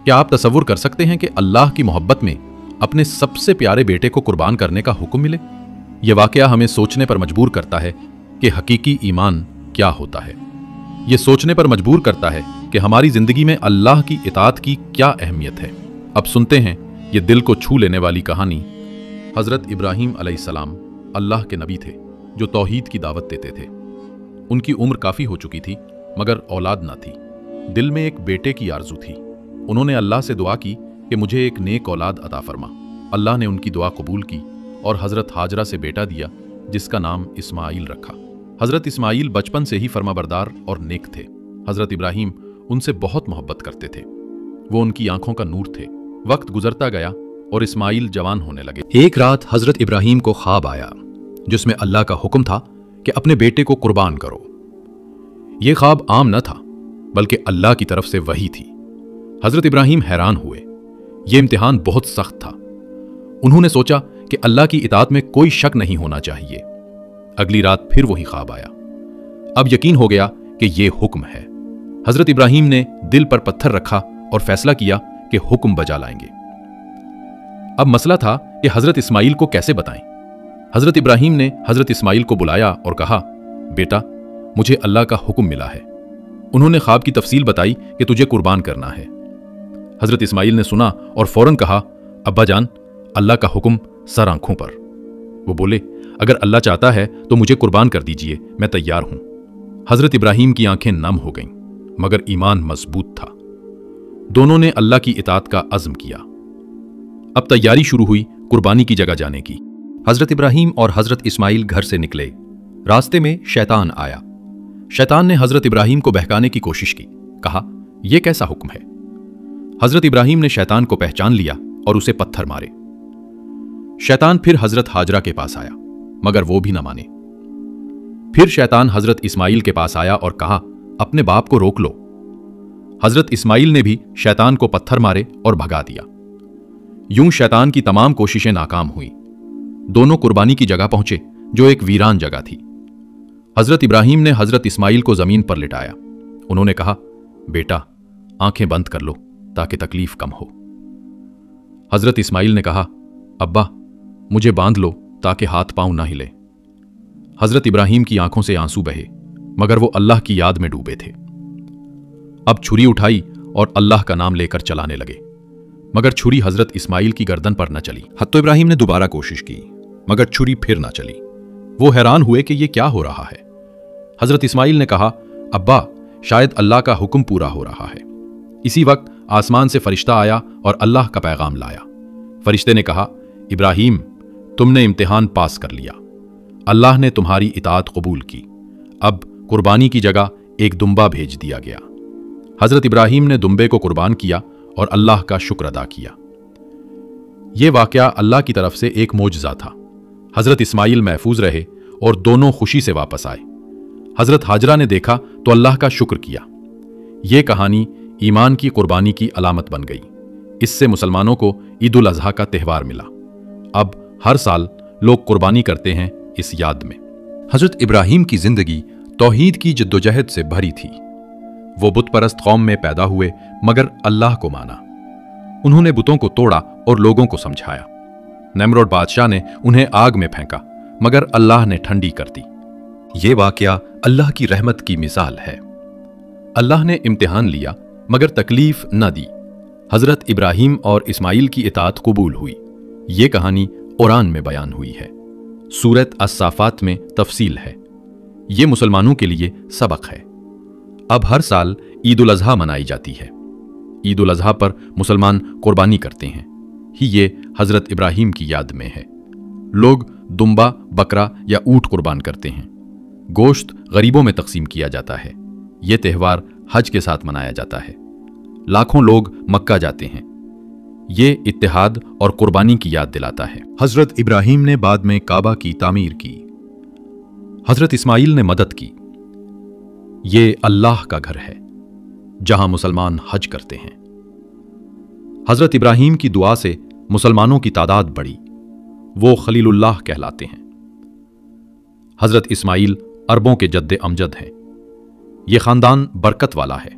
क्या आप तसव्वुर कर सकते हैं कि अल्लाह की मोहब्बत में अपने सबसे प्यारे बेटे को कुर्बान करने का हुक्म मिले? यह वाकया हमें सोचने पर मजबूर करता है कि हकीकी ईमान क्या होता है। यह सोचने पर मजबूर करता है कि हमारी जिंदगी में अल्लाह की इताअत की क्या अहमियत है। अब सुनते हैं ये दिल को छू लेने वाली कहानी। हज़रत इब्राहीम अलैहिस्सलाम अल्लाह के नबी थे जो तौहीद की दावत देते थे। उनकी उम्र काफ़ी हो चुकी थी मगर औलाद ना थी। दिल में एक बेटे की आरजू थी। उन्होंने अल्लाह से दुआ की कि मुझे एक नेक औलाद अता फरमा। अल्लाह ने उनकी दुआ कबूल की और हज़रत हाजरा से बेटा दिया जिसका नाम इस्माइल रखा। हज़रत इस्माइल बचपन से ही फरमाबरदार और नेक थे। हज़रत इब्राहीम उनसे बहुत मोहब्बत करते थे। वो उनकी आंखों का नूर थे। वक्त गुजरता गया और इस्माइल जवान होने लगे। एक रात हज़रत इब्राहीम को ख्वाब आया जिसमें अल्लाह का हुक्म था कि अपने बेटे को कुर्बान करो। यह ख्वाब आम न था बल्कि अल्लाह की तरफ से वही थी। हज़रत इब्राहीम हैरान हुए। यह इम्तिहान बहुत सख्त था। उन्होंने सोचा कि अल्लाह की इताअत में कोई शक नहीं होना चाहिए। अगली रात फिर वही ख्वाब आया। अब यकीन हो गया कि यह हुक्म है। हज़रत इब्राहीम ने दिल पर पत्थर रखा और फैसला किया कि हुक्म बजा लाएंगे। अब मसला था कि हज़रत इस्माइल को कैसे बताएं। हज़रत इब्राहीम ने हज़रत इस्माइल को बुलाया और कहा, बेटा, मुझे अल्लाह का हुक्म मिला है। उन्होंने ख्वाब की तफसील बताई कि तुझे कुर्बान करना है। हज़रत इस्माइल ने सुना और फौरन कहा, अब्बा जान, अल्लाह का हुक्म सर आंखों पर। वो बोले, अगर अल्लाह चाहता है तो मुझे कुर्बान कर दीजिए, मैं तैयार हूं। हज़रत इब्राहीम की आंखें नम हो गईं मगर ईमान मजबूत था। दोनों ने अल्लाह की इताअत का अज़्म किया। अब तैयारी शुरू हुई कुर्बानी की जगह जाने की। हज़रत इब्राहीम और हज़रत इस्माइल घर से निकले। रास्ते में शैतान आया। शैतान ने हज़रत इब्राहीम को बहकाने की कोशिश की। कहा, यह कैसा हुक्म है? हज़रत इब्राहीम ने शैतान को पहचान लिया और उसे पत्थर मारे। शैतान फिर हज़रत हाजरा के पास आया मगर वो भी न माने। फिर शैतान हज़रत इस्माइल के पास आया और कहा, अपने बाप को रोक लो। हज़रत इस्माइल ने भी शैतान को पत्थर मारे और भगा दिया। यूं शैतान की तमाम कोशिशें नाकाम हुई। दोनों कुर्बानी की जगह पहुंचे जो एक वीरान जगह थी। हज़रत इब्राहीम ने हज़रत इस्माइल को जमीन पर लिटाया। उन्होंने कहा, बेटा, आंखें बंद कर लो ताकि तकलीफ कम हो। हज़रत इस्माइल ने कहा, अब्बा, मुझे बांध लो ताकि हाथ पांव ना हिले। हज़रत इब्राहीम की आंखों से आंसू बहे मगर वो अल्लाह की याद में डूबे थे। अब छुरी उठाई और अल्लाह का नाम लेकर चलाने लगे मगर छुरी हज़रत इस्माइल की गर्दन पर न चली। हत्तो इब्राहीम ने दोबारा कोशिश की मगर छुरी फिर ना चली। वो हैरान हुए कि यह क्या हो रहा है। हज़रत इस्माइल ने कहा, अब्बा, शायद अल्लाह का हुक्म पूरा हो रहा है। इसी वक्त आसमान से फरिश्ता आया और अल्लाह का पैगाम लाया। फरिश्ते ने कहा, इब्राहीम, तुमने इम्तिहान पास कर लिया। अल्लाह ने तुम्हारी इताअत कबूल की। अब कुर्बानी की जगह एक दुम्बा भेज दिया गया। हज़रत इब्राहीम ने दुम्बे को कुर्बान किया और अल्लाह का शुक्र अदा किया। यह वाकया अल्लाह की तरफ से एक मोजज़ा था। हज़रत इस्माइल महफूज रहे और दोनों खुशी से वापस आए। हज़रत हाजरा ने देखा तो अल्लाह का शुक्र किया। यह कहानी ईमान की कुर्बानी की अलामत बन गई। इससे मुसलमानों को ईद उल अज़हा का त्यौहार मिला। अब हर साल लोग कुर्बानी करते हैं इस याद में। हज़रत इब्राहीम की जिंदगी तौहीद की जद्दोजहद से भरी थी। वो बुत परस्त कौम में पैदा हुए मगर अल्लाह को माना। उन्होंने बुतों को तोड़ा और लोगों को समझाया। नमरूद बादशाह ने उन्हें आग में फेंका मगर अल्लाह ने ठंडी कर दी। ये वाकया अल्लाह की रहमत की मिसाल है। अल्लाह ने इम्तिहान लिया मगर तकलीफ न दी। हज़रत इब्राहीम और इस्माइल की इताअत कबूल हुई। ये कहानी कुरान में बयान हुई है। सूरत अस-साफ़ात में तफसील है। ये मुसलमानों के लिए सबक है। अब हर साल ईद उल अज़हा मनाई जाती है। ईद उल अज़हा पर मुसलमान कुर्बानी करते हैं। ये हज़रत इब्राहीम की याद में है। लोग दुम्बा, बकरा या ऊँट कुर्बान करते हैं। गोश्त गरीबों में तकसीम किया जाता है। ये त्यौहार हज के साथ मनाया जाता है। लाखों लोग मक्का जाते हैं। ये इत्तेहाद और कुर्बानी की याद दिलाता है। हज़रत इब्राहीम ने बाद में काबा की तामीर की। हज़रत इस्माइल ने मदद की। ये अल्लाह का घर है जहां मुसलमान हज करते हैं। हज़रत इब्राहीम की दुआ से मुसलमानों की तादाद बढ़ी। वो खलीलुल्लाह कहलाते हैं। हज़रत इस्माइल अरबों के जद्दे अमजद हैं। ये ख़ानदान बरकत वाला है।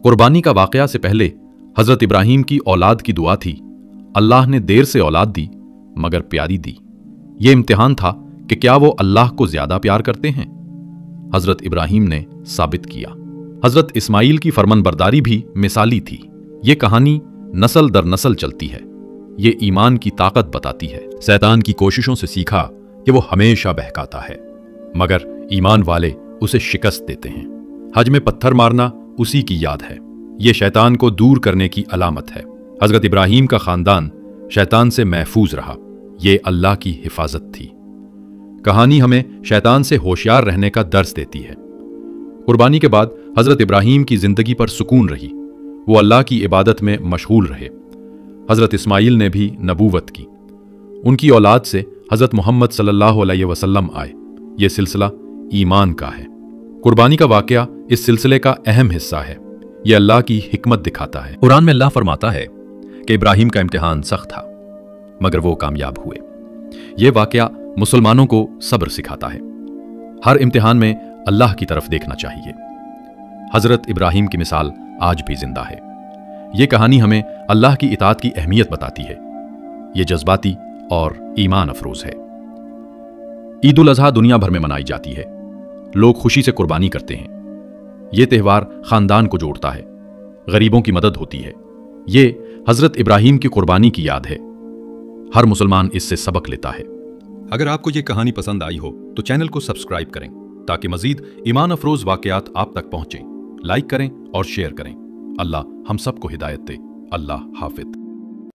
कुर्बानी का वाक़या से पहले हजरत इब्राहीम की औलाद की दुआ थी, अल्लाह ने देर से औलाद दी मगर प्यारी दी। ये इम्तिहान था कि क्या वो अल्लाह को ज्यादा प्यार करते हैं। हजरत इब्राहीम ने साबित किया। हजरत इस्माइल की फरमानबरदारी भी मिसाली थी। ये कहानी नस्ल दर नस्ल चलती है। ये ईमान की ताकत बताती है। शैतान की कोशिशों से सीखा कि वो हमेशा बहकाता है, मगर ईमान वाले उसे शिकस्त देते हैं। हज में पत्थर मारना उसी की याद है। ये शैतान को दूर करने की अलामत है। हजरत इब्राहीम का खानदान शैतान से महफूज रहा। ये अल्लाह की हिफाजत थी। कहानी हमें शैतान से होशियार रहने का दर्स देती है। कुर्बानी के बाद हजरत इब्राहीम की जिंदगी पर सुकून रही। वो अल्लाह की इबादत में मशगूल रहे। हजरत इस्माइल ने भी नबूवत की। उनकी औलाद से हजरत मोहम्मद सल्लल्लाहु अलैहि वसल्लम आए। ये सिलसिला ईमान का है। कुर्बानी का वाकया इस सिलसिले का अहम हिस्सा है। यह अल्लाह की हिकमत दिखाता है। कुरान में अल्लाह फरमाता है कि इब्राहीम का इम्तिहान सख्त था मगर वो कामयाब हुए। यह वाकया मुसलमानों को सब्र सिखाता है। हर इम्तिहान में अल्लाह की तरफ देखना चाहिए। हजरत इब्राहीम की मिसाल आज भी जिंदा है। यह कहानी हमें अल्लाह की इताअत की अहमियत बताती है। यह जज्बाती और ईमान अफरोज है। ईद उल अजहा दुनिया भर में मनाई जाती है। लोग खुशी से कुर्बानी करते हैं। यह त्यौहार खानदान को जोड़ता है, गरीबों की मदद होती है। ये हजरत इब्राहीम की कुर्बानी की याद है। हर मुसलमान इससे सबक लेता है। अगर आपको ये कहानी पसंद आई हो तो चैनल को सब्सक्राइब करें ताकि मजीद ईमान अफरोज वाकयात आप तक पहुंचें। लाइक करें और शेयर करें। अल्लाह हम सबको हिदायत दे। अल्लाह हाफिज।